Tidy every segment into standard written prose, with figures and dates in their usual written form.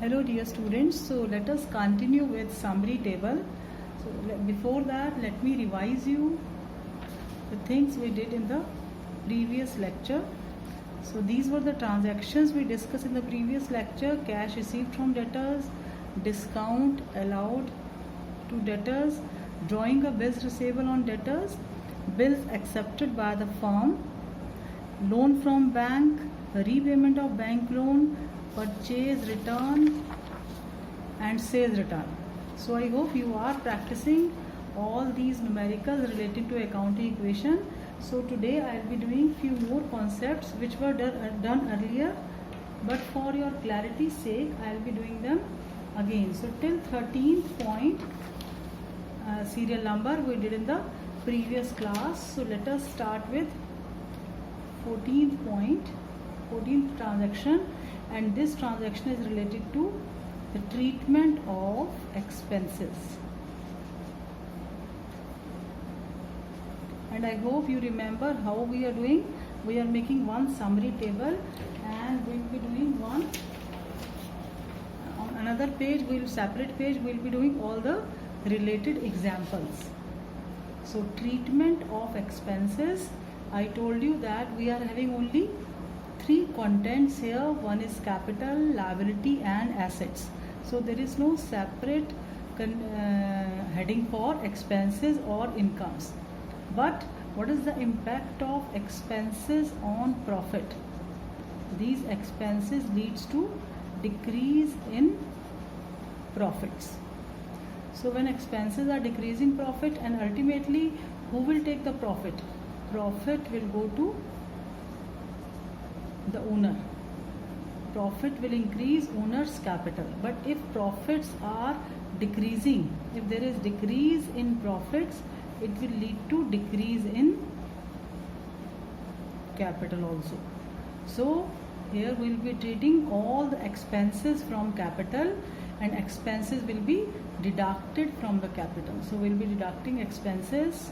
Hello dear students, so let us continue with summary table. So before that, let me revise you the things we did in the previous lecture. So these were the transactions we discussed in the previous lecture: cash received from debtors, discount allowed to debtors, drawing a bills receivable on debtors, bills accepted by the firm, loan from bank, repayment of bank loan, purchase return and sales return. So I hope you are practicing all these numericals related to accounting equation. So today I will be doing few more concepts which were done earlier, but for your clarity's sake I will be doing them again. So till 13th point serial number we did in the previous class. So let us start with 14th point, 14th transaction, and this transaction is related to the treatment of expenses. And I hope you remember how we are doing. We are making one summary table and we will be doing one on another page, separate page we will be doing all the related examples. So treatment of expenses, I told you that we are having only three contents here. One is capital, liability and assets. So there is no separate heading for expenses or incomes. But what is the impact of expenses on profit? These expenses leads to decrease in profits. So when expenses are decreasing profit, and ultimately who will take the profit? Profit will go to the owner. Profit will increase owner's capital. But if profits are decreasing, if there is decrease in profits, it will lead to decrease in capital also. So here we will be treating all the expenses from capital, and expenses will be deducted from the capital. So we will be deducting expenses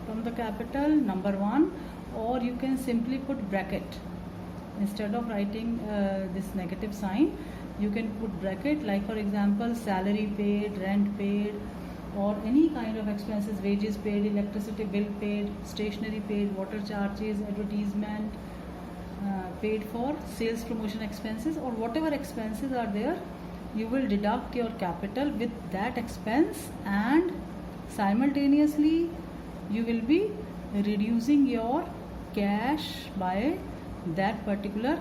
from the capital, number one, or you can simply put bracket. Instead of writing this negative sign, you can put bracket, like for example salary paid, rent paid, or any kind of expenses, wages paid, electricity bill paid, stationery paid, water charges, advertisement paid for, sales promotion expenses, or whatever expenses are there, you will deduct your capital with that expense, and simultaneously you will be reducing your cash by that particular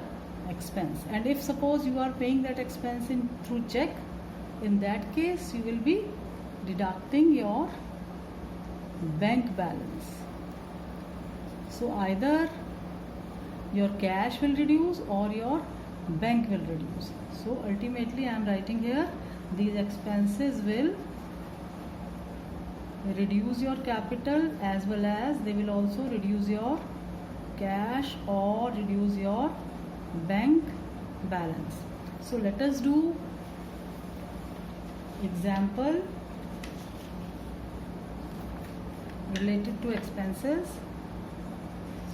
expense. And if suppose you are paying that expense through check, in that case you will be deducting your bank balance. So either your cash will reduce or your bank will reduce. So ultimately I am writing here, these expenses will reduce your capital as well as they will also reduce your cash or reduce your bank balance. So let us do example related to expenses.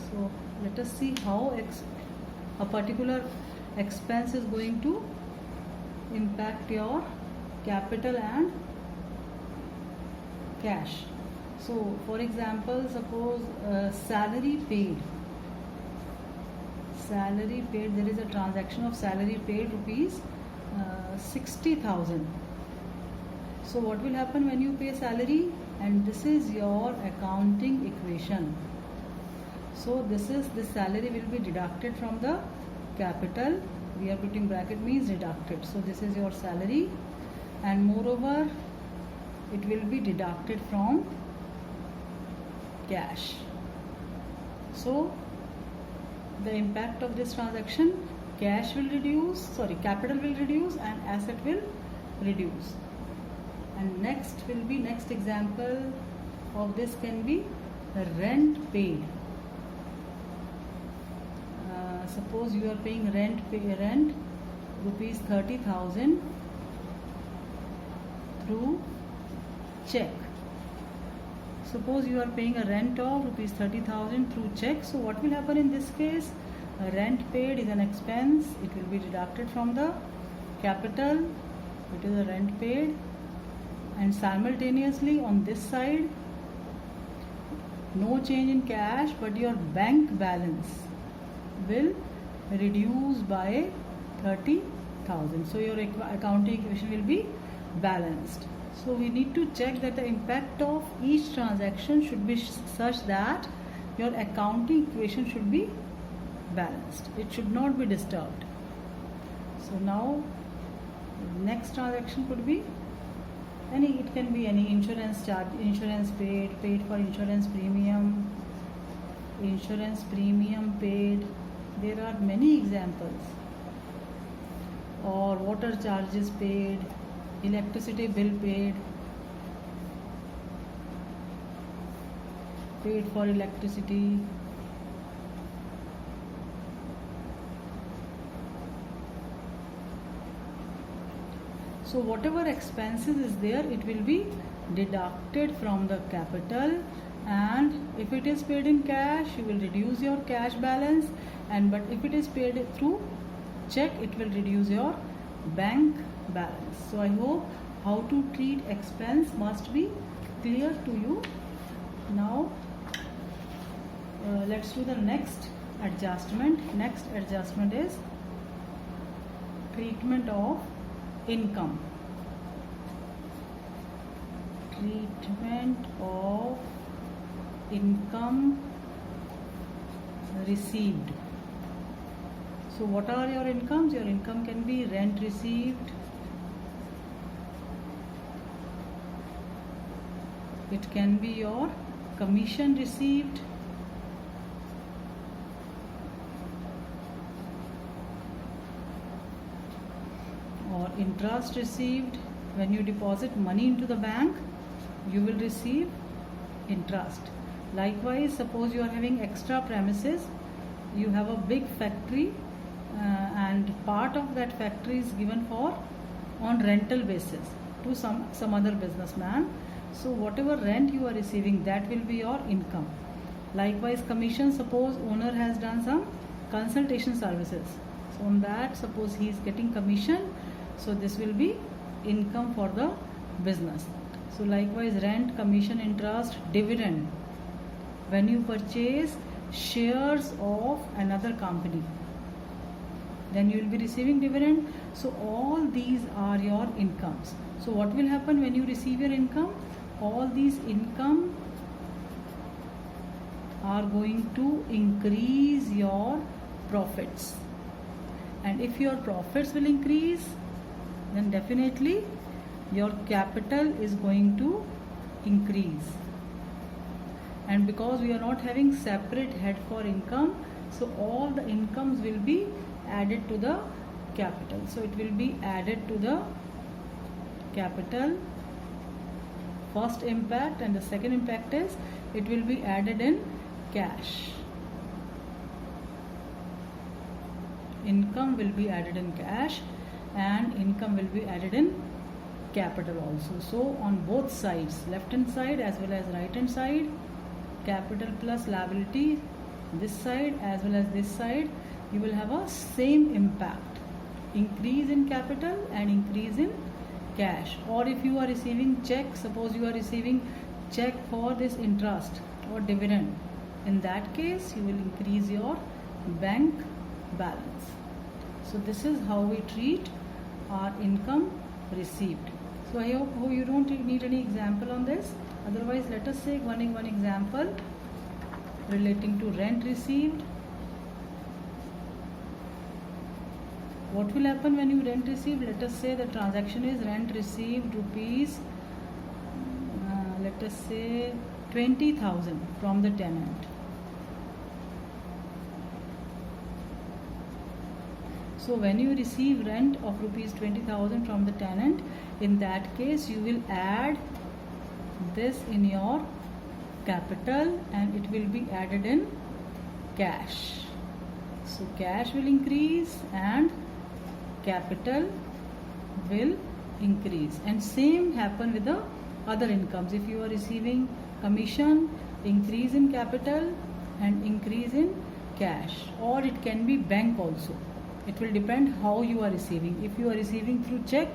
So let us see how a particular expense is going to impact your capital and cash. So for example, suppose salary paid, there is a transaction of salary paid rupees 60,000. So what will happen when you pay salary? And this is your accounting equation. So this salary will be deducted from the capital. We are putting bracket, means deducted. So this is your salary, and moreover it will be deducted from cash. So the impact of this transaction, capital will reduce and asset will reduce. And next example of this can be rent paid. Suppose you are paying rent rupees 30,000 through check. Suppose you are paying a rent of rupees 30,000 through check. So what will happen in this case? Rent paid is an expense. It will be deducted from the capital, it is a rent paid, and simultaneously on this side no change in cash, but your bank balance will reduce by 30,000. So your accounting equation will be balanced. So we need to check that the impact of each transaction should be such that your accounting equation should be balanced. It should not be disturbed. So now next transaction could be it can be any insurance charge, insurance paid for insurance premium paid. There are many examples. Or water charges paid, electricity bill paid for electricity. So whatever expenses is there, it will be deducted from the capital, and if it is paid in cash, you will reduce your cash balance, but if it is paid through check, it will reduce your bank balance. So I hope how to treat expense must be clear to you. Now let's do the next adjustment. Next adjustment is treatment of income. Treatment of income received. So what are your incomes? Your income can be rent received, it can be your commission received, or interest received. When you deposit money into the bank, you will receive interest. Likewise, suppose you are having extra premises, you have a big factory, and part of that factory is given on rental basis to some other businessman. So whatever rent you are receiving, that will be your income. Likewise, commission, suppose owner has done some consultation services, so on that suppose he is getting commission, so this will be income for the business. So likewise, rent, commission, interest, dividend. When you purchase shares of another company, then you will be receiving dividend. So all these are your incomes. So what will happen when you receive your income? All these income are going to increase your profits, and if your profits will increase, then definitely your capital is going to increase. And because we are not having separate head for income, so all the incomes will be added to the capital. So it will be added to the capital, first impact, and the second impact is it will be added in cash. Income will be added in cash and income will be added in capital also. So on both sides, left hand side as well as right hand side, capital plus liability, this side as well as this side, you will have a same impact, increase in capital and increase in cash. Or if you are receiving check, suppose you are receiving check for this interest or dividend, in that case you will increase your bank balance. So this is how we treat our income received. So I hope you don't need any example on this. Otherwise, let us take one example relating to rent received. What will happen when you rent received? Let us say the transaction is rent received rupees, let us say 20,000 from the tenant. So when you receive rent of rupees 20,000 from the tenant, in that case you will add this in your capital and it will be added in cash. So cash will increase and capital will increase, and same happen with the other incomes. If you are receiving commission, increase in capital and increase in cash, or it can be bank also. It will depend how you are receiving. If you are receiving through check,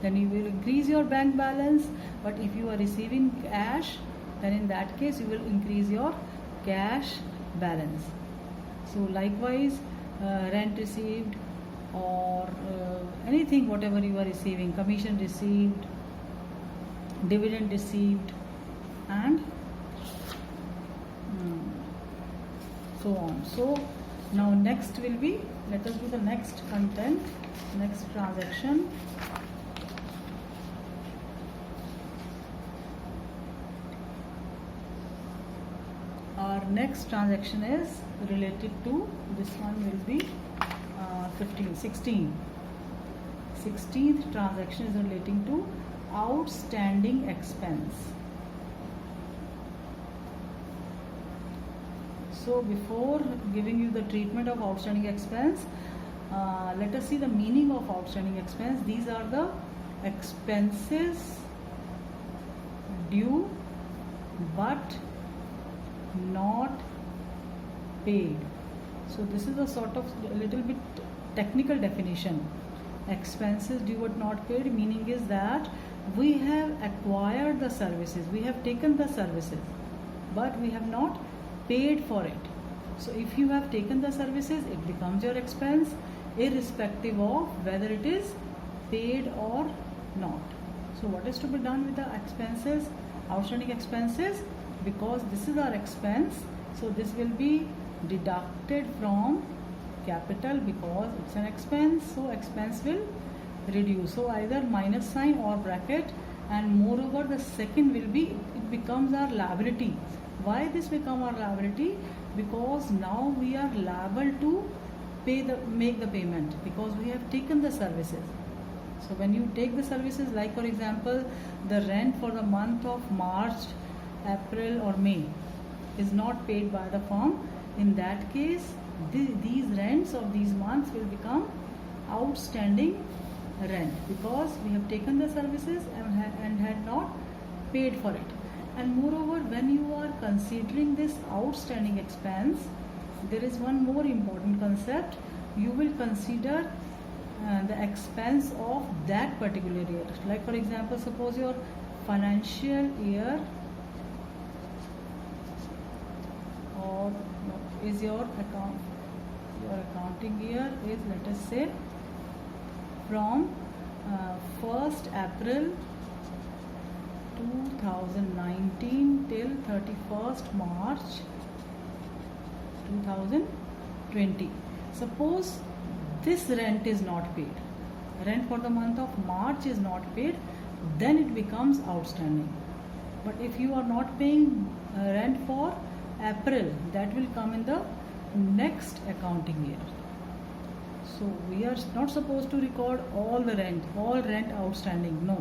then you will increase your bank balance. But if you are receiving cash, then in that case you will increase your cash balance. So likewise, rent received or anything, whatever you are receiving, commission received, dividend received, and so on. So now next will be, let us do the next content, next transaction. Our next transaction is related to, this one will be 16th transaction is relating to outstanding expense. So before giving you the treatment of outstanding expense, let us see the meaning of outstanding expense. These are the expenses due but not paid. So this is a sort of a little bit technical definition. Expenses due but not paid, meaning is that we have acquired the services, we have taken the services, but we have not paid for it. So if you have taken the services, it becomes your expense, irrespective of whether it is paid or not. So what is to be done with the expenses, outstanding expenses? Because this is our expense, so this will be deducted from capital because it's an expense, so expense will reduce. So either minus sign or bracket, and moreover the second will be, it becomes our liability. Why this become our liability? Because now we are liable to make the payment because we have taken the services. So when you take the services, like for example, the rent for the month of March, April or May is not paid by the firm, in that case these rents of these months will become outstanding rent because we have taken the services and had not paid for it. And moreover, when you are considering this outstanding expense, there is one more important concept. You will consider the expense of that particular year. Like for example, suppose your financial year or is your accounting year is, let us say, from 1st April 2019 till 31st March 2020. Suppose this rent is not paid, rent for the month of March is not paid, then it becomes outstanding. But if you are not paying rent for April, that will come in the next accounting year. So we are not supposed to record all rent outstanding. No,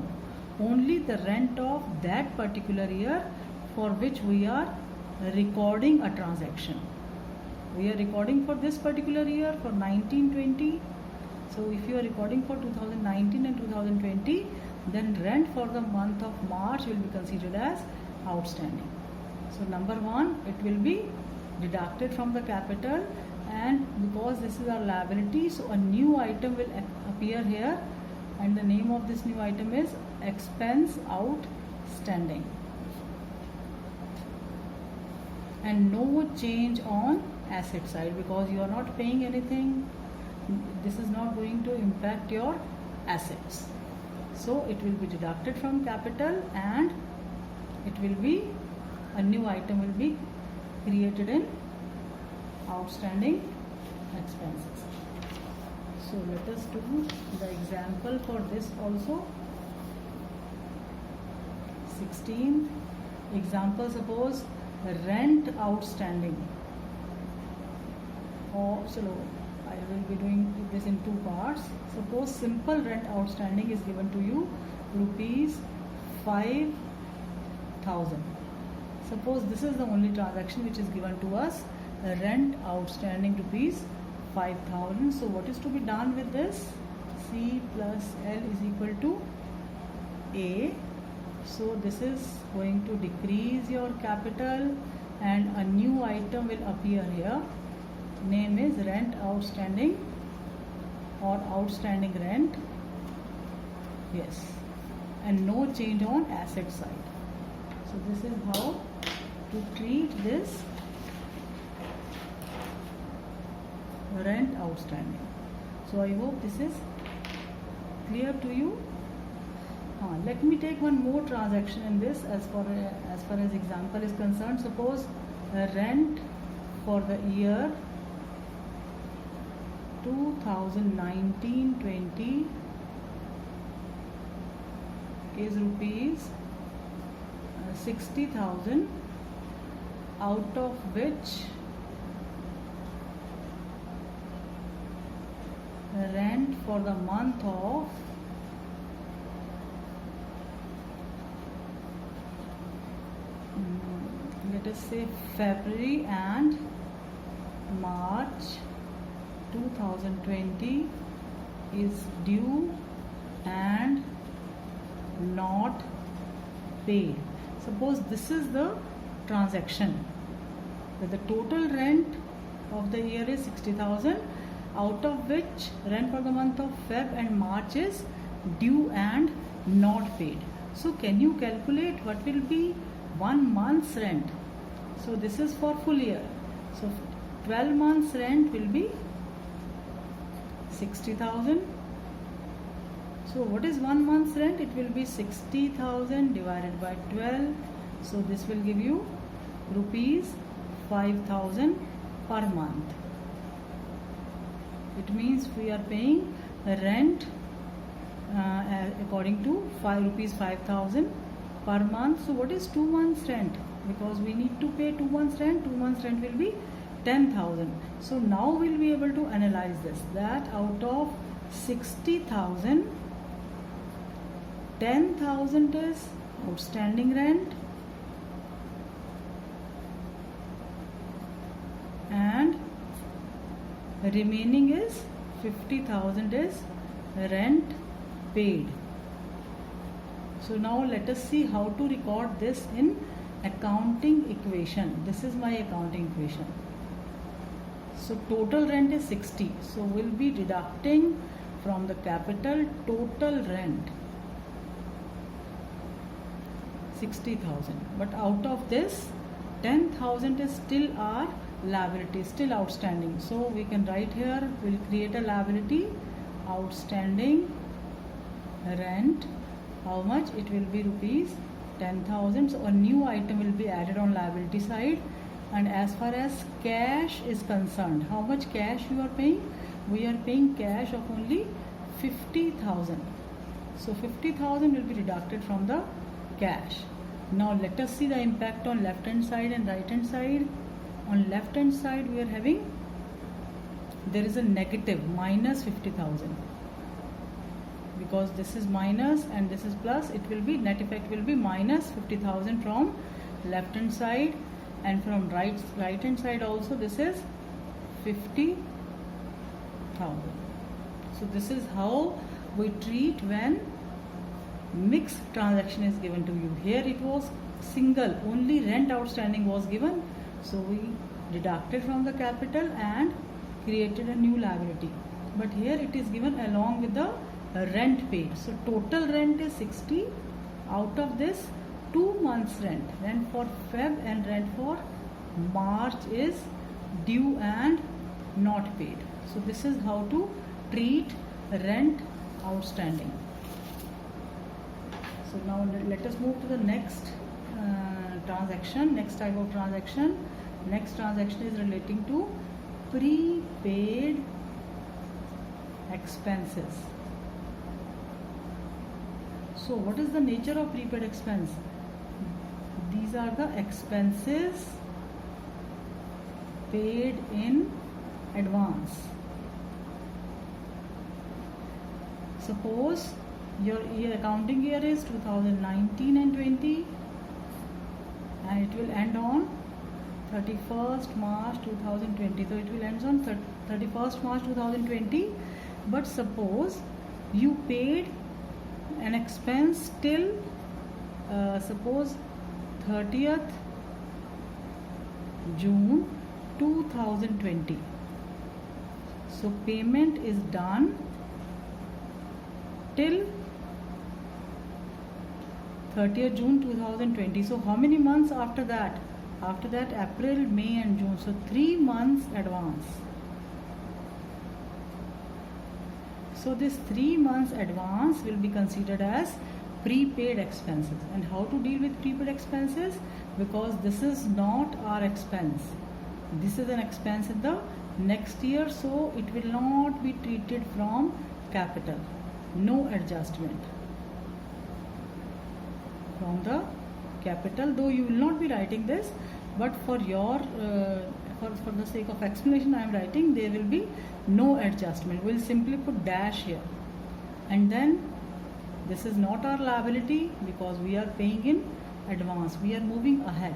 only the rent of that particular year for which we are recording a transaction. We are recording for this particular year for 1920. So if you are recording for 2019 and 2020, then rent for the month of March will be considered as outstanding. So number one, it will be deducted from the capital, and because this is our liability, so a new item will appear here, and the name of this new item is expense outstanding. And no change on asset side because you are not paying anything. This is not going to impact your assets. So it will be deducted from capital and it will be, a new item will be created in outstanding expenses. So let us do the example for this also. 16th example, suppose rent outstanding, or so I will be doing this in two parts. Suppose simple rent outstanding is given to you rupees 5,000. Suppose this is the only transaction which is given to us, rent outstanding rupees 5,000. So what is to be done with this? C plus L is equal to A. So this is going to decrease your capital and a new item will appear here. Name is rent outstanding or outstanding rent, yes, and no change on asset side. So this is how to treat this rent outstanding. So I hope this is clear to you. Let me take one more transaction in this as far as example is concerned. Suppose rent for the year 2019-20 is rupees 60,000, out of which rent for the month of let us say February and March 2020 is due and not paid. Suppose this is the transaction, that the total rent of the year is 60,000, out of which rent for the month of Feb and March is due and not paid. So can you calculate what will be 1 month's rent? So this is for full year. So 12 months rent will be 60,000. So what is 1 month's rent? It will be 60,000 divided by 12. So this will give you rupees 5,000 per month. It means we are paying rent according to rupees 5,000 per month. So what is 2 months rent? Because we need to pay 2 months rent. 2 months rent will be 10,000. So now we'll be able to analyze this, that out of 60,000, 10,000 is outstanding rent and remaining is 50,000 is rent paid. So now let us see how to record this in accounting equation. This is my accounting equation. So total rent is 60. So we'll be deducting from the capital total rent 60,000. But out of this 10,000 is still our liability, still outstanding. So we can write here, we'll create a liability, outstanding rent. How much? It will be rupees 10,000. So a new item will be added on liability side. And as far as cash is concerned, how much cash you are paying? We are paying cash of only 50,000. So 50,000 will be deducted from the cash. Now let us see the impact on left hand side and right hand side. On left hand side we are having, there is a negative minus 50,000. Because this is minus and this is plus, it will be, net effect will be minus 50,000 from left hand side, and from right hand side also this is 50,000. So this is how we treat when mixed transaction is given to you. Here it was single, only rent outstanding was given, so we deducted from the capital and created a new liability. But here it is given along with the rent paid. So total rent is 60. Out of this 2 months rent for Feb and rent for March is due and not paid. So this is how to treat rent outstanding. So now let us move to the next transaction, next type of transaction. Next transaction is relating to prepaid expenses. So what is the nature of prepaid expense? These are the expenses paid in advance. Suppose your accounting year is 2019 and 20 and it will end on 31st March 2020. So it will end on 31st March 2020. But suppose you paid an expense till suppose 30th June 2020. So payment is done till 30th June 2020. So how many months after that? After that, April, May and June. So 3 months advance. So this 3 months advance will be considered as prepaid expenses. And how to deal with prepaid expenses? Because this is not our expense. This is an expense in the next year, so it will not be treated from capital. No adjustment from the capital, though you will not be writing this, but for your for the sake of explanation I am writing, there will be no adjustment. We'll simply put dash here, and then this is not our liability because we are paying in advance. We are moving ahead.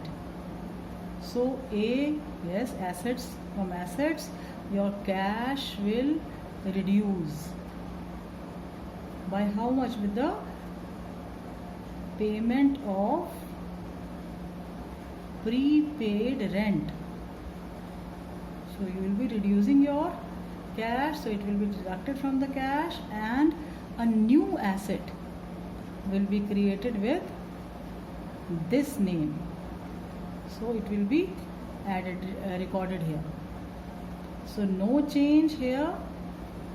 So A, yes, assets, from assets your cash will reduce by how much? With the payment of prepaid rent. So you will be reducing your cash, so it will be deducted from the cash, and a new asset will be created with this name. So it will be added, recorded here. So no change here,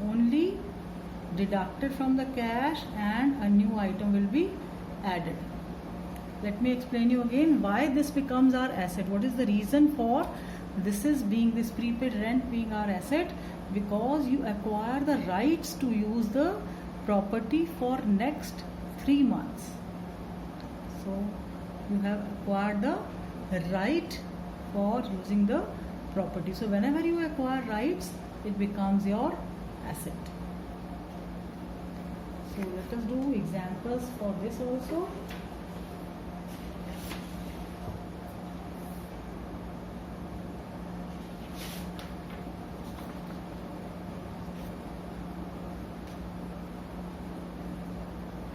only deducted from the cash and a new item will be added. Let me explain you again why this becomes our asset. What is the reason for this prepaid rent being our asset? Because you acquire the rights to use the property for next 3 months. So you have acquired the right for using the property. So whenever you acquire rights, it becomes your asset. So let us do examples for this also.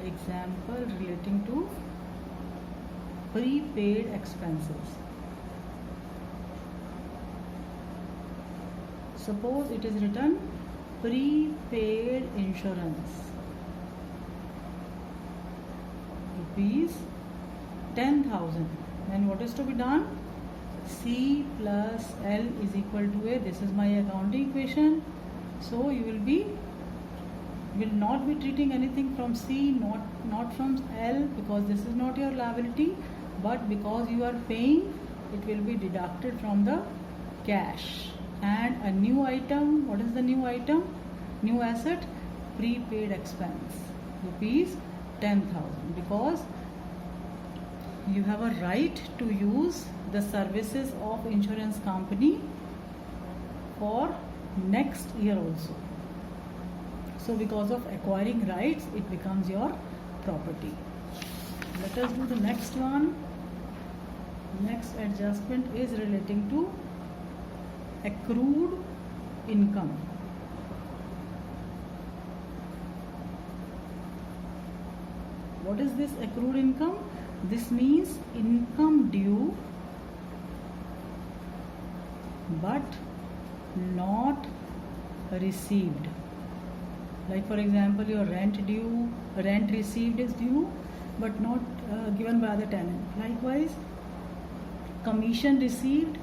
Example relating to prepaid expenses. Suppose it is written prepaid insurance, rupees 10,000. Then what is to be done? C plus L is equal to A. This is my accounting equation. So you will not be treating anything from C, not from L, because this is not your liability, but because you are paying, it will be deducted from the cash. And a new item, what is the new item? New asset, prepaid expense, rupees 10,000, because you have a right to use the services of insurance company for next year also. So because of acquiring rights, it becomes your property. Let us do the next one. Next adjustment is relating to accrued income. What is this accrued income? This means income due but not received. Like for example, your rent received is due but not given by the tenant. Likewise, commission received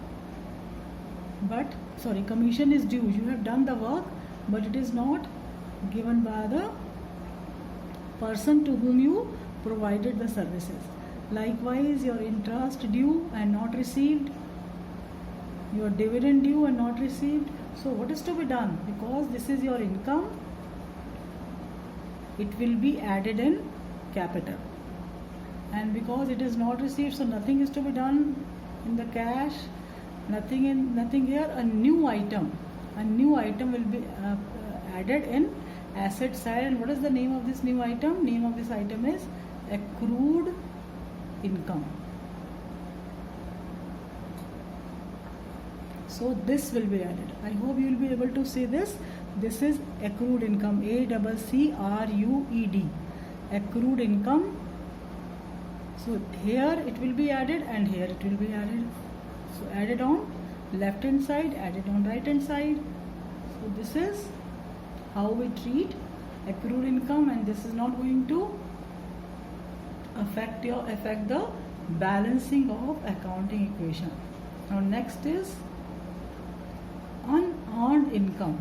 commission is due. You have done the work but it is not given by the person to whom you provided the services. Likewise, your interest due and not received, your dividend due and not received. So what is to be done? Because this is your income, it will be added in capital, and because it is not received, so nothing is to be done in the cash, nothing here. A new item will be added in asset side. And what is the name of this new item? Name of this item is accrued income. So this will be added. I hope you will be able to see this. This is accrued income, ACCRUED, accrued income. So here it will be added and here it will be added. So added on left hand side, added on right hand side. So this is how we treat accrued income, and this is not going to affect the balancing of accounting equation. Now next is unearned income.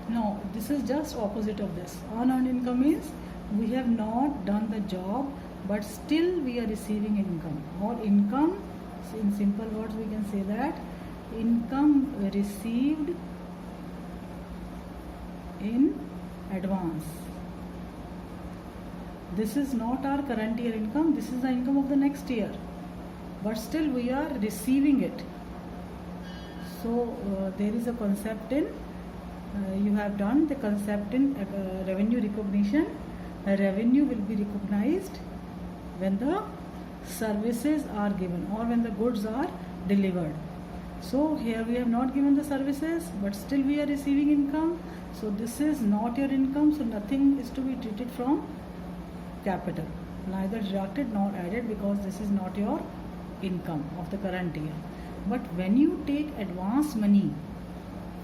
No, this is just opposite of this. Unearned income means we have not done the job, but still we are receiving income. Or income, in simple words we can say that income received in advance. This is not our current year income, this is the income of the next year, but still we are receiving it. So there is a concept in you have done the concept in revenue recognition. Revenue will be recognized when the services are given or when the goods are delivered. So here we have not given the services, but still we are receiving income. So this is not your income, so nothing is to be treated from capital, neither deducted nor added, because this is not your income of the current year. But when you take advance money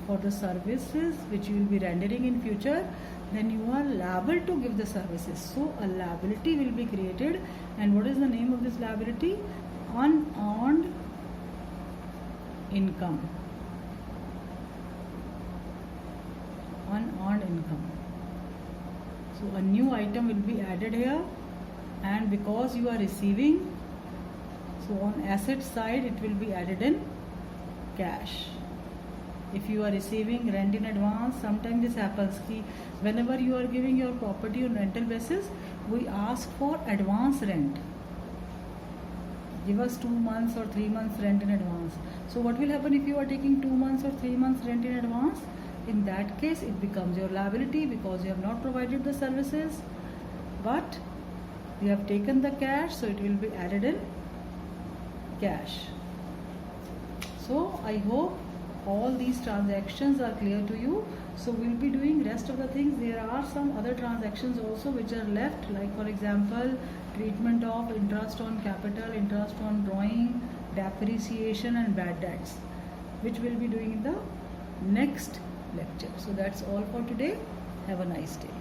for the services which you will be rendering in future, then you are liable to give the services. So a liability will be created, and what is the name of this liability? Unearned income. Unearned income. So a new item will be added here, and because you are receiving, so on asset side it will be added in cash. If you are receiving rent in advance, sometimes this happens ki whenever you are giving your property on rental basis, we ask for advance rent. Give us 2 months or 3 months rent in advance. So what will happen if you are taking 2 months or 3 months rent in advance? In that case it becomes your liability because you have not provided the services, but you have taken the cash, so it will be added in cash. So I hope all these transactions are clear to you. So we'll be doing rest of the things. There are some other transactions also which are left, like for example treatment of interest on capital, interest on drawing, depreciation and bad debts, which we'll be doing in the next lecture. So that's all for today. Have a nice day.